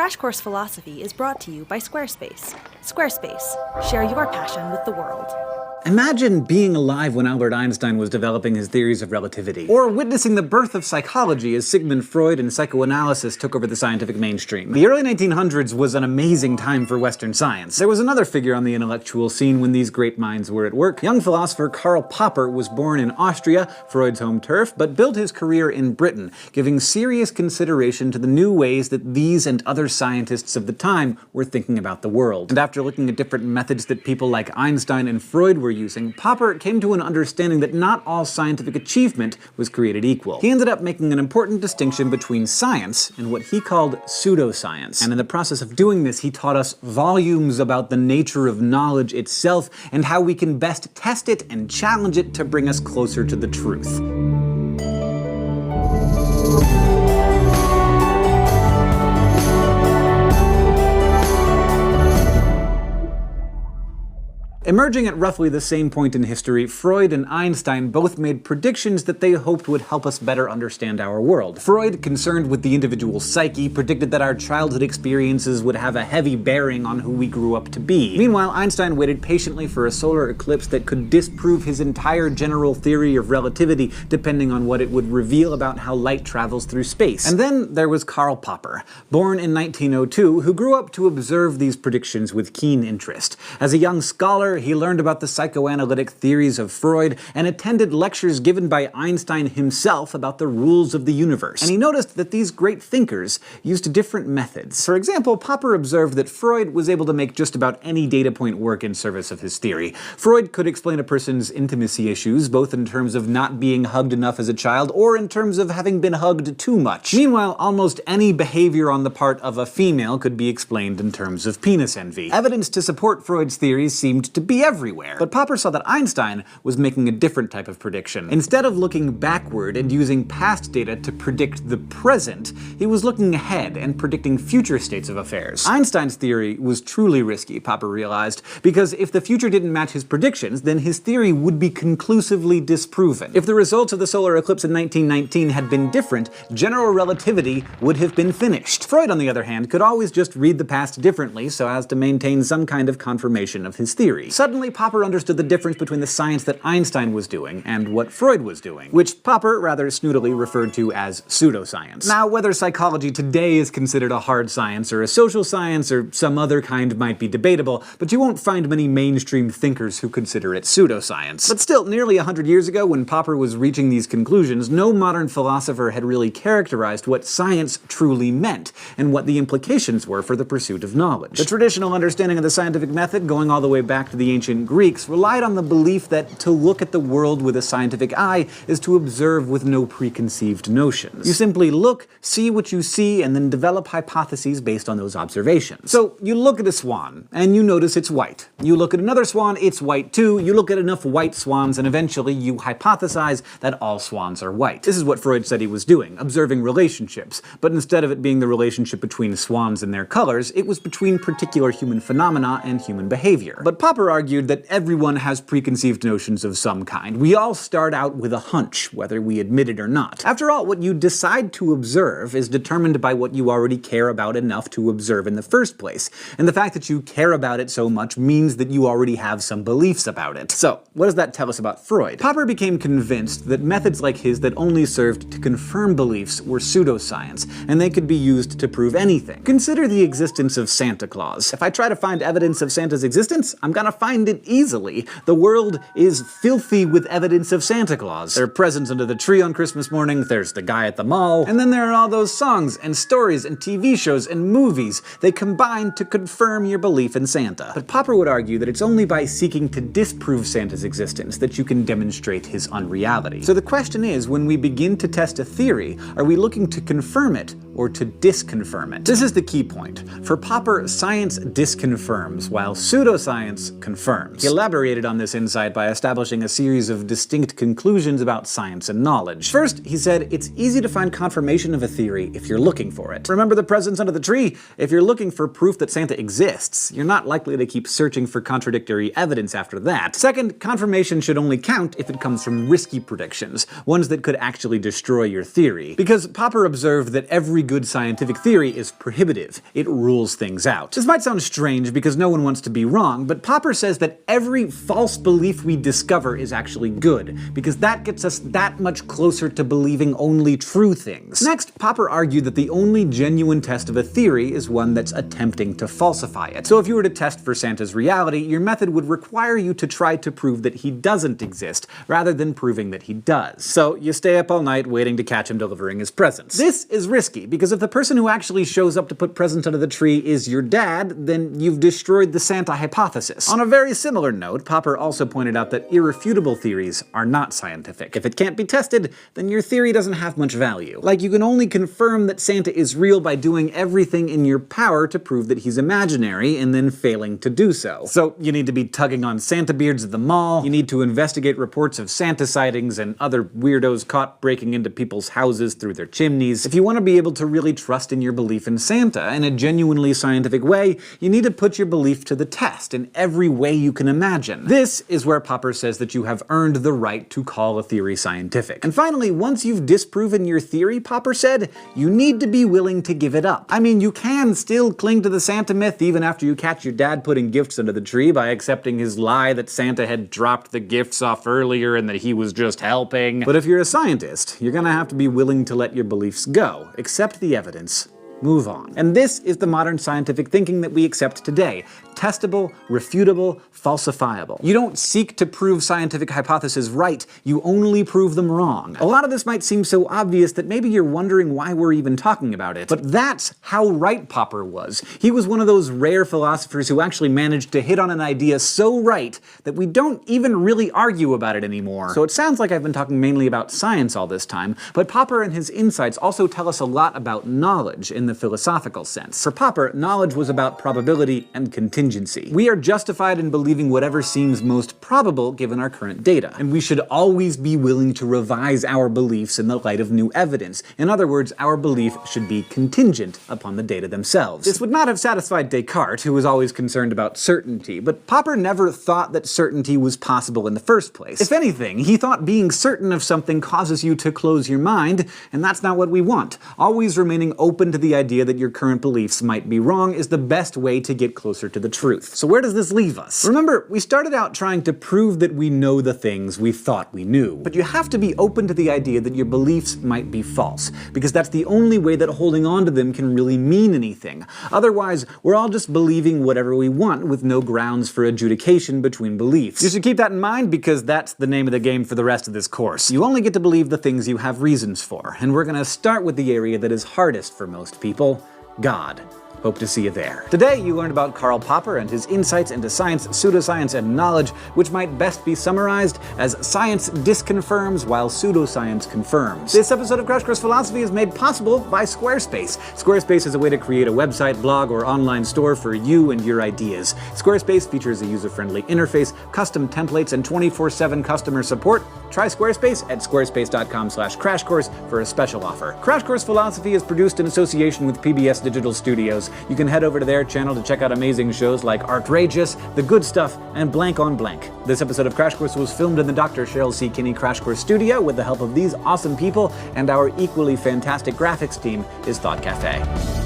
Crash Course Philosophy is brought to you by Squarespace. Squarespace, share your passion with the world. Imagine being alive when Albert Einstein was developing his theories of relativity, or witnessing the birth of psychology as Sigmund Freud and psychoanalysis took over the scientific mainstream. The early 1900s was an amazing time for Western science. There was another figure on the intellectual scene when these great minds were at work. Young philosopher Karl Popper was born in Austria, Freud's home turf, but built his career in Britain, giving serious consideration to the new ways that these and other scientists of the time were thinking about the world. And after looking at different methods that people like Einstein and Freud were using, Popper came to an understanding that not all scientific achievement was created equal. He ended up making an important distinction between science and what he called pseudoscience. And in the process of doing this, he taught us volumes about the nature of knowledge itself and how we can best test it and challenge it to bring us closer to the truth. Emerging at roughly the same point in history, Freud and Einstein both made predictions that they hoped would help us better understand our world. Freud, concerned with the individual psyche, predicted that our childhood experiences would have a heavy bearing on who we grew up to be. Meanwhile, Einstein waited patiently for a solar eclipse that could disprove his entire general theory of relativity, depending on what it would reveal about how light travels through space. And then there was Karl Popper, born in 1902, who grew up to observe these predictions with keen interest. As a young scholar, he learned about the psychoanalytic theories of Freud and attended lectures given by Einstein himself about the rules of the universe. And he noticed that these great thinkers used different methods. For example, Popper observed that Freud was able to make just about any data point work in service of his theory. Freud could explain a person's intimacy issues, both in terms of not being hugged enough as a child or in terms of having been hugged too much. Meanwhile, almost any behavior on the part of a female could be explained in terms of penis envy. Evidence to support Freud's theories seemed to be everywhere. But Popper saw that Einstein was making a different type of prediction. Instead of looking backward and using past data to predict the present, he was looking ahead and predicting future states of affairs. Einstein's theory was truly risky, Popper realized, because if the future didn't match his predictions, then his theory would be conclusively disproven. If the results of the solar eclipse in 1919 had been different, general relativity would have been finished. Freud, on the other hand, could always just read the past differently so as to maintain some kind of confirmation of his theory. Suddenly, Popper understood the difference between the science that Einstein was doing and what Freud was doing, which Popper rather snootily referred to as pseudoscience. Now, whether psychology today is considered a hard science or a social science or some other kind might be debatable, but you won't find many mainstream thinkers who consider it pseudoscience. But still, nearly 100 years ago, when Popper was reaching these conclusions, no modern philosopher had really characterized what science truly meant and what the implications were for the pursuit of knowledge. The traditional understanding of the scientific method, going all the way back to the ancient Greeks, relied on the belief that to look at the world with a scientific eye is to observe with no preconceived notions. You simply look, see what you see, and then develop hypotheses based on those observations. So you look at a swan, and you notice it's white. You look at another swan, it's white too. You look at enough white swans, and eventually you hypothesize that all swans are white. This is what Freud said he was doing, observing relationships. But instead of it being the relationship between swans and their colors, it was between particular human phenomena and human behavior. But Popper argued that everyone has preconceived notions of some kind. We all start out with a hunch, whether we admit it or not. After all, what you decide to observe is determined by what you already care about enough to observe in the first place. And the fact that you care about it so much means that you already have some beliefs about it. So, what does that tell us about Freud? Popper became convinced that methods like his that only served to confirm beliefs were pseudoscience, and they could be used to prove anything. Consider the existence of Santa Claus. If I try to find evidence of Santa's existence, I'm gonna find it easily. The world is filthy with evidence of Santa Claus. There are presents under the tree on Christmas morning, there's the guy at the mall, and then there are all those songs and stories and TV shows and movies. They combine to confirm your belief in Santa. But Popper would argue that it's only by seeking to disprove Santa's existence that you can demonstrate his unreality. So the question is, when we begin to test a theory, are we looking to confirm it or to disconfirm it? This is the key point. For Popper, science disconfirms, while pseudoscience confirms. He elaborated on this insight by establishing a series of distinct conclusions about science and knowledge. First, he said, it's easy to find confirmation of a theory if you're looking for it. Remember the presents under the tree? If you're looking for proof that Santa exists, you're not likely to keep searching for contradictory evidence after that. Second, confirmation should only count if it comes from risky predictions, ones that could actually destroy your theory. Because Popper observed that every good scientific theory is prohibitive. It rules things out. This might sound strange because no one wants to be wrong, but Popper says that every false belief we discover is actually good, because that gets us that much closer to believing only true things. Next, Popper argued that the only genuine test of a theory is one that's attempting to falsify it. So if you were to test for Santa's reality, your method would require you to try to prove that he doesn't exist, rather than proving that he does. So you stay up all night waiting to catch him delivering his presents. This is risky, because if the person who actually shows up to put presents under the tree is your dad, then you've destroyed the Santa hypothesis. On a very similar note, Popper also pointed out that irrefutable theories are not scientific. If it can't be tested, then your theory doesn't have much value. Like, you can only confirm that Santa is real by doing everything in your power to prove that he's imaginary, and then failing to do so. So you need to be tugging on Santa beards at the mall, you need to investigate reports of Santa sightings and other weirdos caught breaking into people's houses through their chimneys. If you want to be able to really trust in your belief in Santa in a genuinely scientific way, you need to put your belief to the test in every way you can imagine. This is where Popper says that you have earned the right to call a theory scientific. And finally, once you've disproven your theory, Popper said, you need to be willing to give it up. I mean, you can still cling to the Santa myth even after you catch your dad putting gifts under the tree by accepting his lie that Santa had dropped the gifts off earlier and that he was just helping. But if you're a scientist, you're gonna have to be willing to let your beliefs go, accept the evidence, move on. And this is the modern scientific thinking that we accept today. Testable, refutable, falsifiable. You don't seek to prove scientific hypotheses right, you only prove them wrong. A lot of this might seem so obvious that maybe you're wondering why we're even talking about it. But that's how right Popper was. He was one of those rare philosophers who actually managed to hit on an idea so right that we don't even really argue about it anymore. So it sounds like I've been talking mainly about science all this time, but Popper and his insights also tell us a lot about knowledge in the philosophical sense. For Popper, knowledge was about probability and contingency. We are justified in believing whatever seems most probable given our current data, and we should always be willing to revise our beliefs in the light of new evidence. In other words, our belief should be contingent upon the data themselves. This would not have satisfied Descartes, who was always concerned about certainty, but Popper never thought that certainty was possible in the first place. If anything, he thought being certain of something causes you to close your mind, and that's not what we want. Always remaining open to the idea that your current beliefs might be wrong is the best way to get closer to the truth. So where does this leave us? Remember, we started out trying to prove that we know the things we thought we knew. But you have to be open to the idea that your beliefs might be false, because that's the only way that holding on to them can really mean anything. Otherwise, we're all just believing whatever we want with no grounds for adjudication between beliefs. You should keep that in mind, because that's the name of the game for the rest of this course. You only get to believe the things you have reasons for, and we're gonna start with the area that is hardest for most people: God. Hope to see you there. Today, you learned about Karl Popper and his insights into science, pseudoscience, and knowledge, which might best be summarized as science disconfirms while pseudoscience confirms. This episode of Crash Course Philosophy is made possible by Squarespace. Squarespace is a way to create a website, blog, or online store for you and your ideas. Squarespace features a user-friendly interface, custom templates, and 24/7 customer support. Try Squarespace at squarespace.com/crashcourse for a special offer. Crash Course Philosophy is produced in association with PBS Digital Studios. You can head over to their channel to check out amazing shows like Artrageous, The Good Stuff, and Blank on Blank. This episode of Crash Course was filmed in the Dr. Cheryl C. Kinney Crash Course studio with the help of these awesome people, and our equally fantastic graphics team is Thought Cafe.